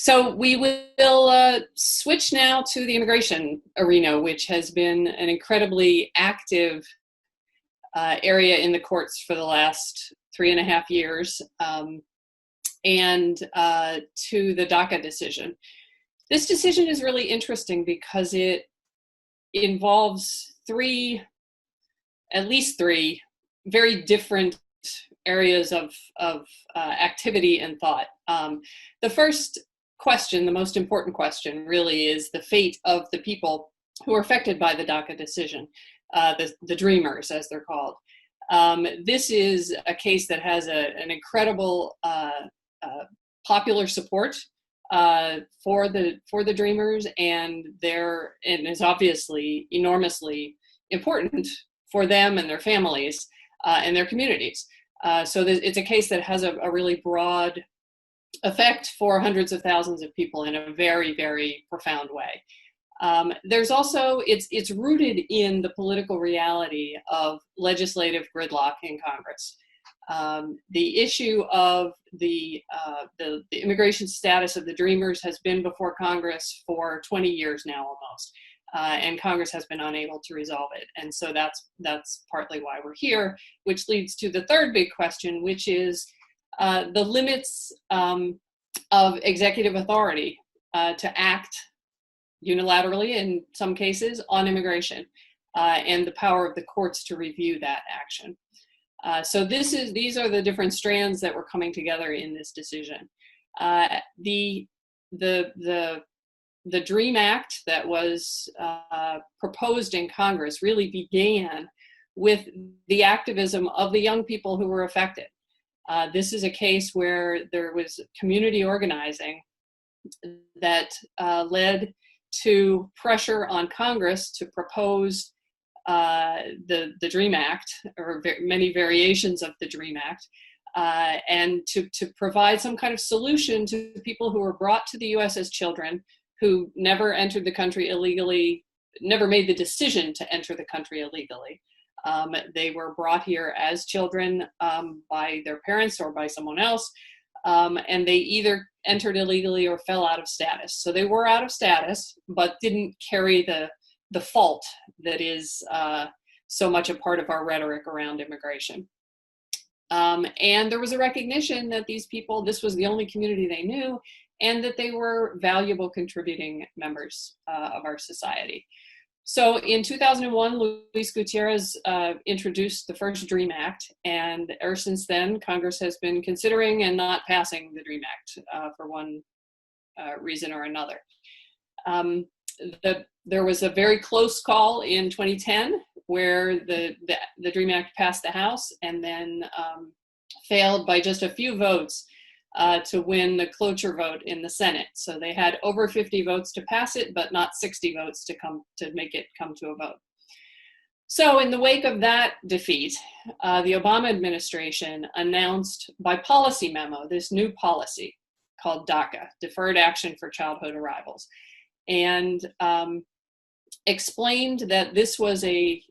So we will switch now to the immigration arena, which has been an incredibly active area in the courts for the last 3.5 years, and to the Daca decision. This decision is really interesting because it involves at least three very different areas of activity and thought. The first question, the most important question, really is the fate of the people who are affected by the Daca decision, the Dreamers, as they're called. This is a case that has an incredible popular support for the Dreamers, and is obviously enormously important for them and their families and their communities. So it's a case that has a really broad effect for hundreds of thousands of people in a very, very profound way. There's also, it's rooted in the political reality of legislative gridlock in Congress. The issue of the immigration status of the Dreamers has been before Congress for 20 years now almost, and Congress has been unable to resolve it. And so that's partly why we're here, which leads to the third big question, which is the limits of executive authority to act unilaterally in some cases on immigration, and the power of the courts to review that action. So these are the different strands that were coming together in this decision. The DREAM Act that was proposed in Congress really began with the activism of the young people who were affected. This is a case where there was community organizing that led to pressure on Congress to propose the DREAM Act, or many variations of the DREAM Act, and to provide some kind of solution to people who were brought to the U.S. as children, who never entered the country illegally, never made the decision to enter the country illegally. They were brought here as children by their parents or by someone else, and they either entered illegally or fell out of status. So they were out of status, but didn't carry the fault that is so much a part of our rhetoric around immigration. And there was a recognition that these people, this was the only community they knew, and that they were valuable contributing members of our society. So in 2001, Luis Gutierrez introduced the first DREAM Act, and ever since then, Congress has been considering and not passing the DREAM Act for one reason or another. There was a very close call in 2010 where the DREAM Act passed the House and then failed by just a few votes to win the cloture vote in the Senate. So they had over 50 votes to pass it, but not 60 votes to make it come to a vote. So in the wake of that defeat, the Obama administration announced by policy memo this new policy called DACA, Deferred Action for Childhood Arrivals, and explained that this was a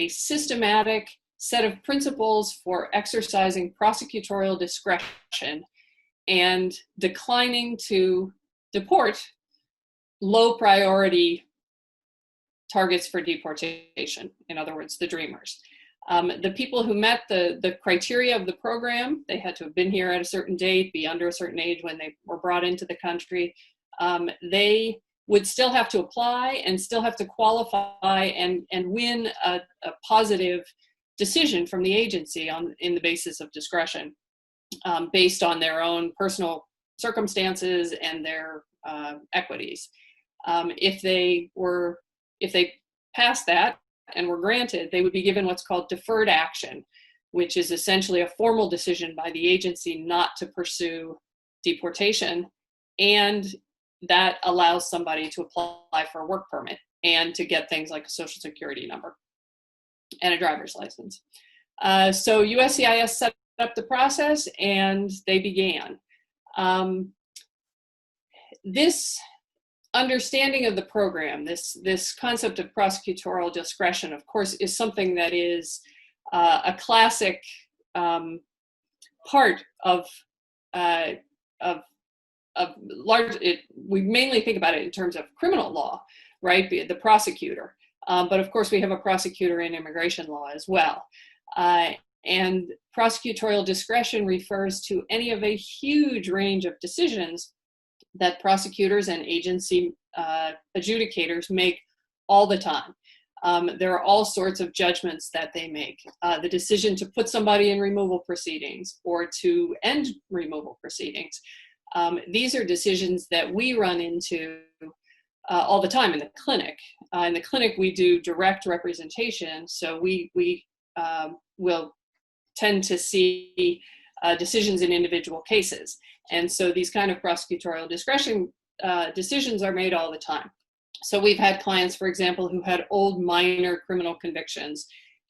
systematic set of principles for exercising prosecutorial discretion and declining to deport low priority targets for deportation, in other words, the Dreamers. The people who met the criteria of the program, they had to have been here at a certain date, be under a certain age when they were brought into the country. They would still have to apply and still have to qualify and win a positive decision from the agency in the basis of discretion, based on their own personal circumstances and their equities. If they passed that and were granted, they would be given what's called deferred action, which is essentially a formal decision by the agency not to pursue deportation, and that allows somebody to apply for a work permit and to get things like a social security number and a driver's license. So USCIS set up the process and they began. This understanding of the program, this concept of prosecutorial discretion, of course, is something that is a classic part of we mainly think about it in terms of criminal law, right? The prosecutor. But of course, we have a prosecutor in immigration law as well. And prosecutorial discretion refers to any of a huge range of decisions that prosecutors and agency adjudicators make all the time. There are all sorts of judgments that they make. The decision to put somebody in removal proceedings or to end removal proceedings. These are decisions that we run into all the time in the clinic. In the clinic, we do direct representation, so we will tend to see decisions in individual cases. And so these kind of prosecutorial discretion decisions are made all the time. So we've had clients, for example, who had old minor criminal convictions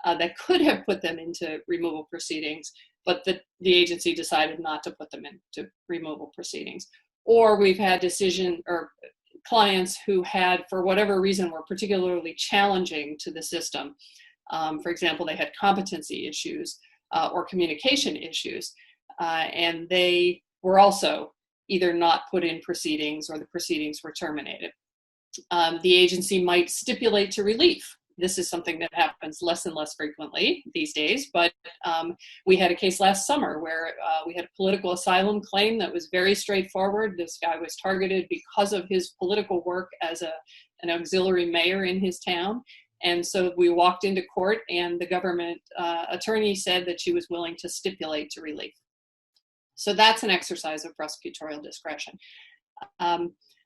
that could have put them into removal proceedings, but the agency decided not to put them into removal proceedings. Or we've had clients who had, for whatever reason, were particularly challenging to the system. For example, they had competency issues or communication issues, and they were also either not put in proceedings or the proceedings were terminated. The agency might stipulate to relief. This is something that happens less and less frequently these days, but we had a case last summer where we had a political asylum claim that was very straightforward. This guy was targeted because of his political work as an auxiliary mayor in his town. And so we walked into court and the government attorney said that she was willing to stipulate to relief. So that's an exercise of prosecutorial discretion.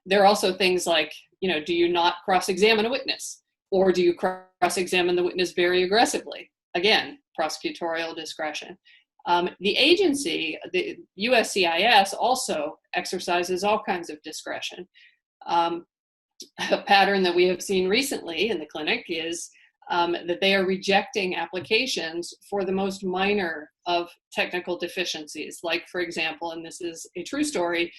There are also things like, do you not cross-examine a witness? Or do you cross-examine the witness very aggressively? Again, prosecutorial discretion. The agency, the USCIS, also exercises all kinds of discretion. A pattern that we have seen recently in the clinic is that they are rejecting applications for the most minor of technical deficiencies. Like, for example, and this is a true story,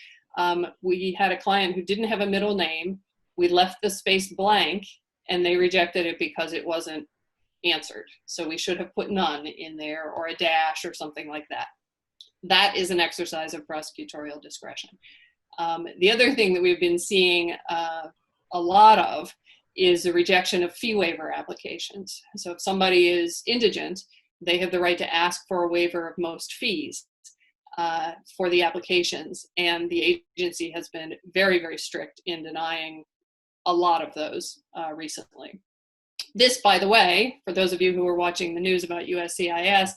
we had a client who didn't have a middle name. We left the space blank and they rejected it because it wasn't answered. So we should have put none in there or a dash or something like that. That is an exercise of prosecutorial discretion. The other thing that we've been seeing a lot of is the rejection of fee waiver applications. So if somebody is indigent, they have the right to ask for a waiver of most fees for the applications. And the agency has been very, very strict in denying a lot of those recently. This, by the way, for those of you who are watching the news about USCIS,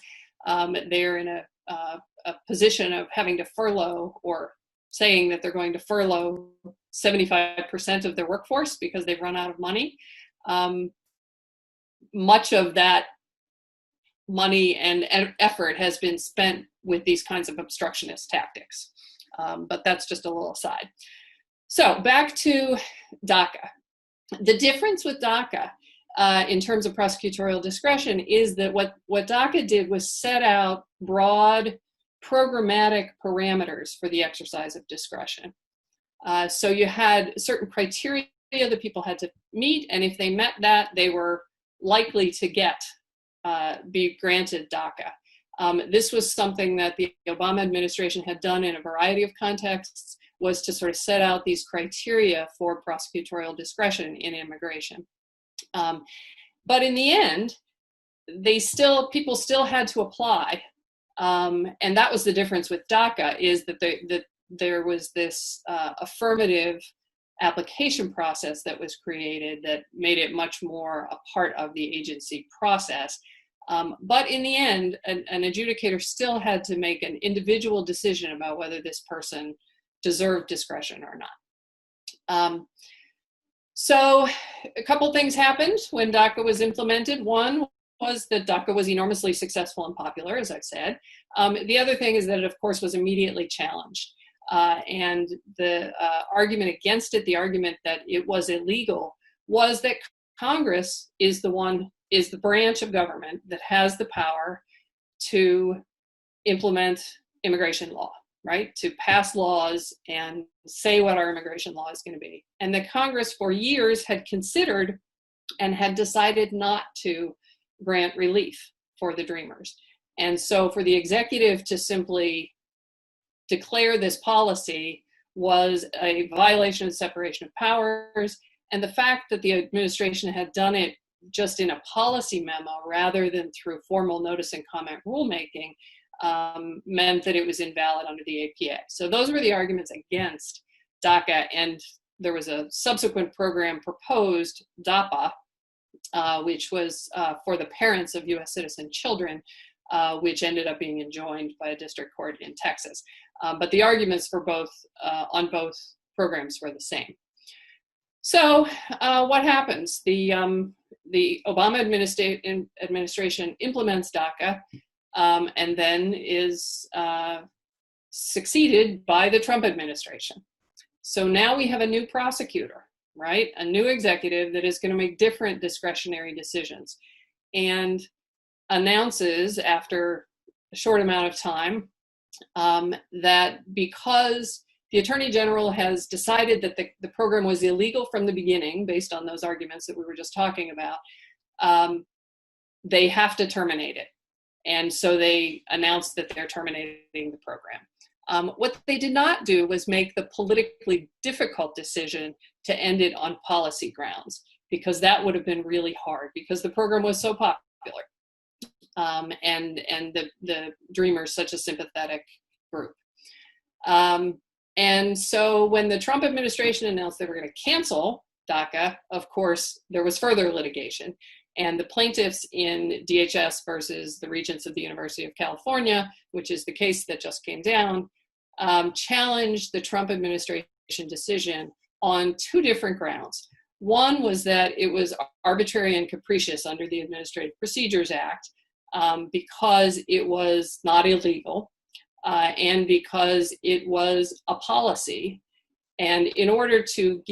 they're in a position of having to furlough or saying that they're going to furlough 75% of their workforce because they've run out of money. Much of that money and effort has been spent with these kinds of obstructionist tactics. But that's just a little aside. So back to Daca. The difference with Daca in terms of prosecutorial discretion is that what Daca did was set out broad programmatic parameters for the exercise of discretion. So you had certain criteria that people had to meet, and if they met that, they were likely to be granted Daca. This was something that the Obama administration had done in a variety of contexts, was to sort of set out these criteria for prosecutorial discretion in immigration. But in the end, people still had to apply. And that was the difference with Daca, is that there was this affirmative application process that was created that made it much more a part of the agency process. But in the end, an adjudicator still had to make an individual decision about whether this person deserved discretion or not. So a couple things happened when Daca was implemented. One was that Daca was enormously successful and popular, as I've said. The other thing is that it, of course, was immediately challenged. And the argument against it, the argument that it was illegal, was that Congress is the branch of government that has the power to implement immigration law, right? To pass laws and say what our immigration law is going to be. And the Congress for years had considered and had decided not to grant relief for the Dreamers. And so for the executive to simply declare this policy was a violation of separation of powers, and the fact that the administration had done it just in a policy memo rather than through formal notice and comment rulemaking meant that it was invalid under the APA. So those were the arguments against DACA, and there was a subsequent program proposed, DAPA, which was for the parents of U.S. citizen children, which ended up being enjoined by a district court in Texas. But the arguments for both on both programs were the same. So what happens? The Obama administration implements DACA and then is succeeded by the Trump administration. So now we have a new prosecutor, right? A new executive that is going to make different discretionary decisions, and announces after a short amount of time that because the Attorney General has decided that the program was illegal from the beginning, based on those arguments that we were just talking about, they have to terminate it. And so they announced that they're terminating the program. What they did not do was make the politically difficult decision to end it on policy grounds, because that would have been really hard, because the program was so popular. And the Dreamers such a sympathetic group. And so when the Trump administration announced they were going to cancel DACA, of course, there was further litigation. And the plaintiffs in DHS versus the Regents of the University of California, which is the case that just came down, challenged the Trump administration decision on two different grounds. One was that it was arbitrary and capricious under the Administrative Procedures Act, because it was not illegal, and because it was a policy. And in order to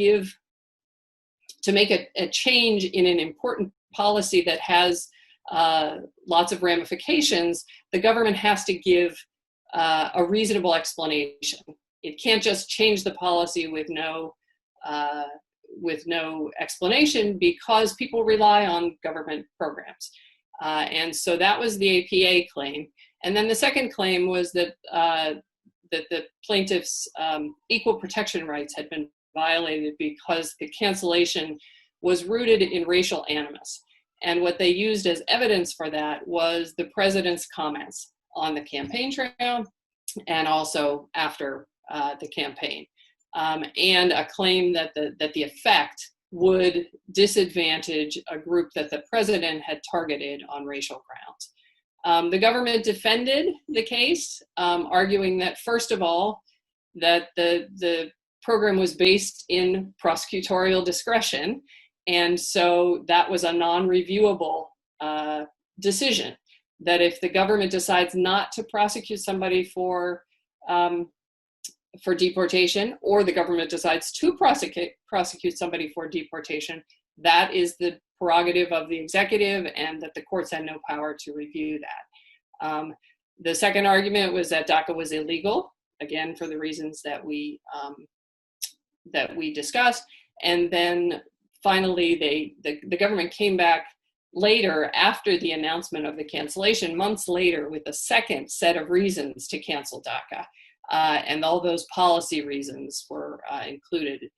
make a change in an important policy that has lots of ramifications, the government has to give a reasonable explanation. It can't just change the policy with no explanation, because people rely on government programs. And so that was the APA claim. And then the second claim was that the plaintiffs' equal protection rights had been violated because the cancellation was rooted in racial animus. And what they used as evidence for that was the president's comments on the campaign trail and also after the campaign, and a claim that the effect would disadvantage a group that the president had targeted on racial grounds. The government defended the case, arguing that, first of all, that the program was based in prosecutorial discretion, and so that was a non-reviewable decision, that if the government decides not to prosecute somebody for deportation, or the government decides to prosecute somebody for deportation, that is the prerogative of the executive, and that the courts had no power to review that. The second argument was that DACA was illegal, again, for the reasons that we discussed. And then finally, the government came back later, after the announcement of the cancellation, months later, with a second set of reasons to cancel DACA. And all those policy reasons were included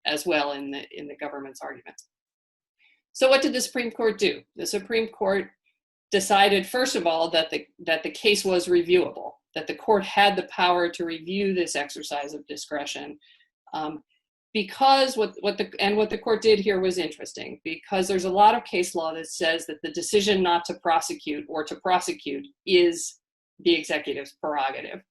as well in the government's arguments. So what did the Supreme Court do? The Supreme Court decided, first of all, that the case was reviewable, that the court had the power to review this exercise of discretion, because what the court did here was interesting, because there's a lot of case law that says that the decision not to prosecute or to prosecute is the executive's prerogative.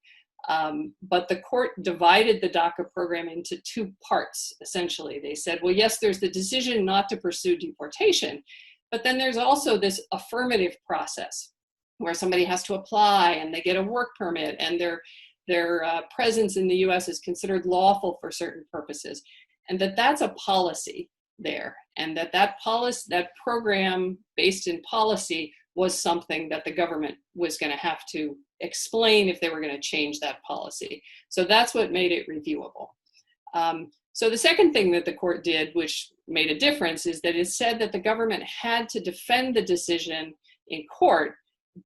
But the court divided the DACA program into two parts, essentially. They said, well, yes, there's the decision not to pursue deportation, but then there's also this affirmative process where somebody has to apply and they get a work permit, and their presence in the U.S. is considered lawful for certain purposes, and that's a policy there, and that program based in policy was something that the government was going to have to explain if they were going to change that policy. So that's what made it reviewable. So the second thing that the court did, which made a difference, is that it said that the government had to defend the decision in court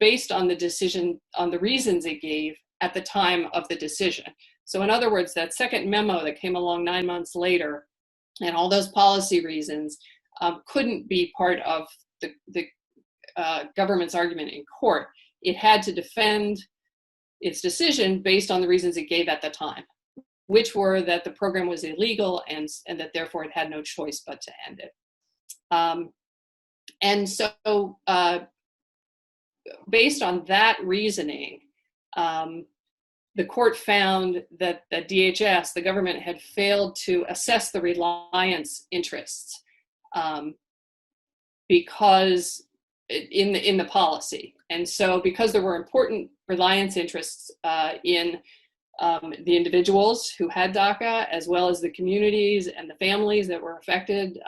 based on the decision, on the reasons it gave at the time of the decision. So in other words, that second memo that came along 9 months later, and all those policy reasons couldn't be part of the government's argument in court. It had to defend its decision based on the reasons it gave at the time, which were that the program was illegal and that therefore it had no choice but to end it. And so based on that reasoning, the court found that the DHS, the government, had failed to assess the reliance interests because in the policy. And so because there were important reliance interests in the individuals who had DACA, as well as the communities and the families that were affected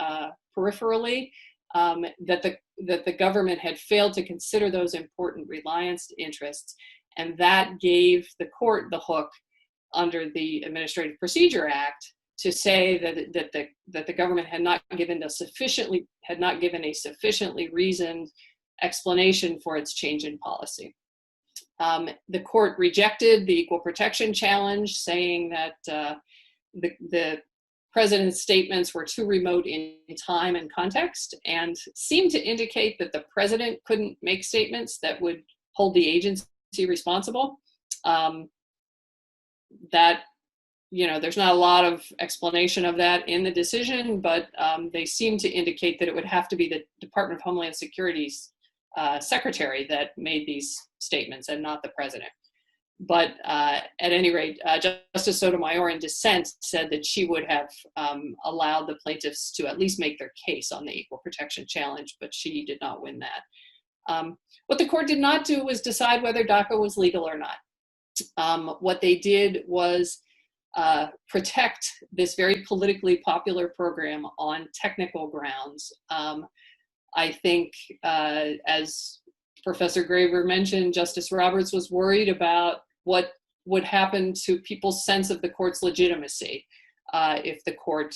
peripherally, that the government had failed to consider those important reliance interests. And that gave the court the hook under the Administrative Procedure Act to say that the government had not given a sufficiently reasoned explanation for its change in policy. The court rejected the equal protection challenge, saying that the president's statements were too remote in time and context, and seemed to indicate that the president couldn't make statements that would hold the agency responsible. That, there's not a lot of explanation of that in the decision, but they seem to indicate that it would have to be the Department of Homeland Security's secretary that made these statements and not the president. But at any rate, Justice Sotomayor in dissent said that she would have allowed the plaintiffs to at least make their case on the equal protection challenge, but she did not win that. What the court did not do was decide whether DACA was legal or not. What they did was protect this very politically popular program on technical grounds. I think, as Professor Graver mentioned, Justice Roberts was worried about what would happen to people's sense of the court's legitimacy if the court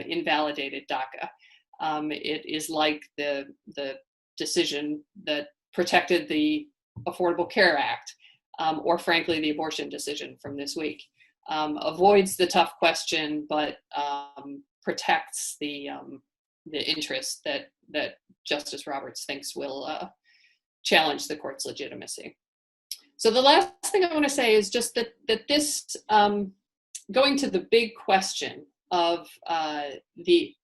invalidated DACA. It is like the decision that protected the Affordable Care Act, or frankly, the abortion decision from this week. Avoids the tough question, but protects the interest that Justice Roberts thinks will challenge the court's legitimacy. So the last thing I want to say is just that this, going to the big question of the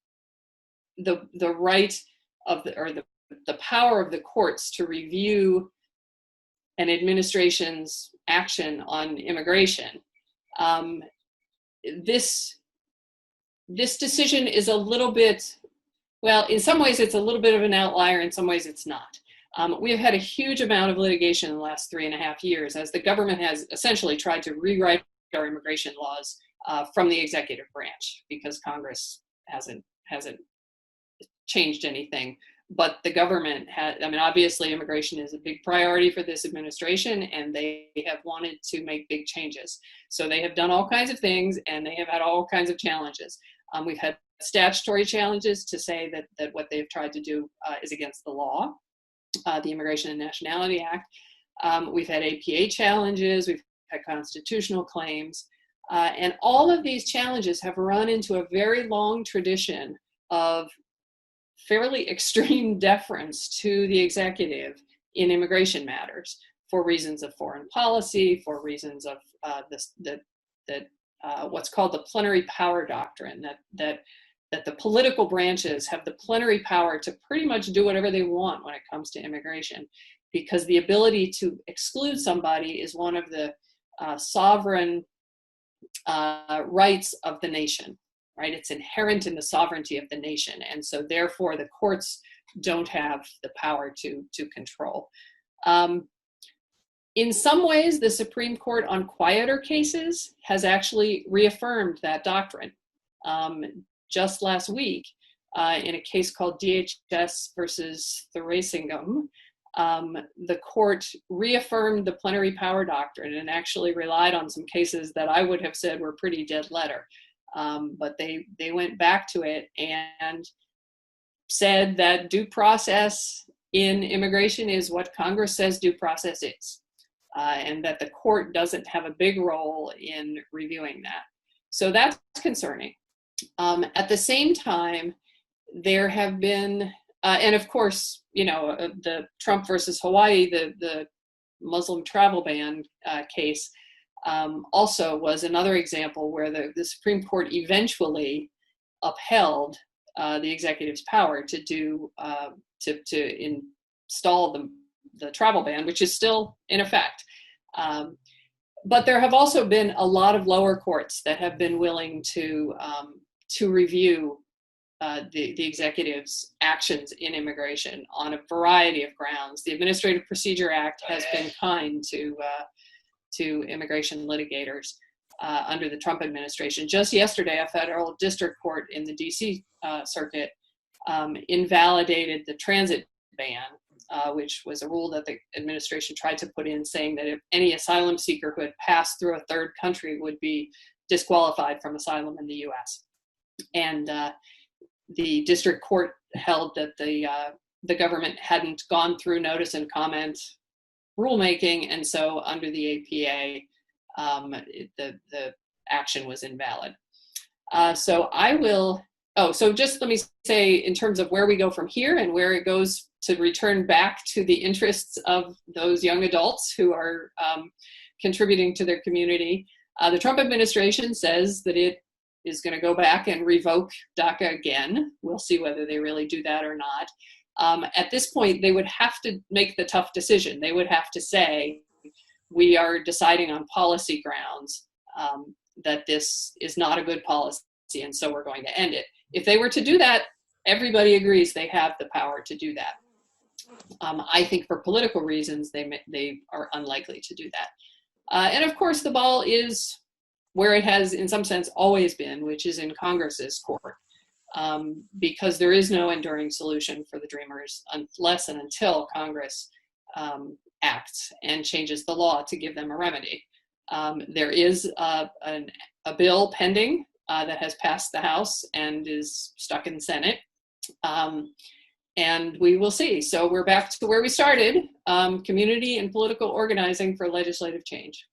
right of the power of the courts to review an administration's action on immigration, this decision is a little bit, well, in some ways it's a little bit of an outlier, in some ways it's not. We have had a huge amount of litigation in the last 3.5 years as the government has essentially tried to rewrite our immigration laws from the executive branch, because Congress hasn't changed anything. But the government obviously immigration is a big priority for this administration, and they have wanted to make big changes. So they have done all kinds of things, and they have had all kinds of challenges. We've had statutory challenges to say that what they've tried to do is against the law, the Immigration and Nationality Act. We've had APA challenges, we've had constitutional claims, and all of these challenges have run into a very long tradition of fairly extreme deference to the executive in immigration matters for reasons of foreign policy, for reasons of what's called the Plenary Power Doctrine, that the political branches have the plenary power to pretty much do whatever they want when it comes to immigration, because the ability to exclude somebody is one of the sovereign rights of the nation. Right? It's inherent in the sovereignty of the nation. And so therefore the courts don't have the power to control. In some ways, the Supreme Court on quieter cases has actually reaffirmed that doctrine. Just last week, in a case called DHS versus Thrasingham, the court reaffirmed the plenary power doctrine and actually relied on some cases that I would have said were pretty dead letter. But they went back to it and said that due process in immigration is what Congress says due process is. and that the court doesn't have a big role in reviewing that. So that's concerning. At the same time, there have been, and of course, the Trump versus Hawaii, the Muslim travel ban case also was another example where the Supreme Court eventually upheld the executive's power to do to install the travel ban, which is still in effect. But there have also been a lot of lower courts that have been willing to review the executive's actions in immigration on a variety of grounds. The Administrative Procedure Act has been kind to immigration litigators under the Trump administration. Just yesterday, a federal district court in the DC circuit invalidated the transit ban, which was a rule that the administration tried to put in, saying that if any asylum seeker who had passed through a third country would be disqualified from asylum in the US. And the district court held that the government hadn't gone through notice and comment rulemaking, and so under the APA, the action was invalid. So just let me say, in terms of where we go from here and where it goes to return back to the interests of those young adults who are contributing to their community, the Trump administration says that it is going to go back and revoke DACA again. We'll see whether they really do that or not. At this point, they would have to make the tough decision. They would have to say, we are deciding on policy grounds that this is not a good policy, and so we're going to end it. If they were to do that, everybody agrees they have the power to do that. I think for political reasons, they are unlikely to do that. And of course, the ball is where it has, in some sense, always been, which is in Congress's court, because there is no enduring solution for the Dreamers unless and until Congress acts and changes the law to give them a remedy. There is a bill pending that has passed the House and is stuck in the Senate, and we will see. So we're back to where we started, community and political organizing for legislative change.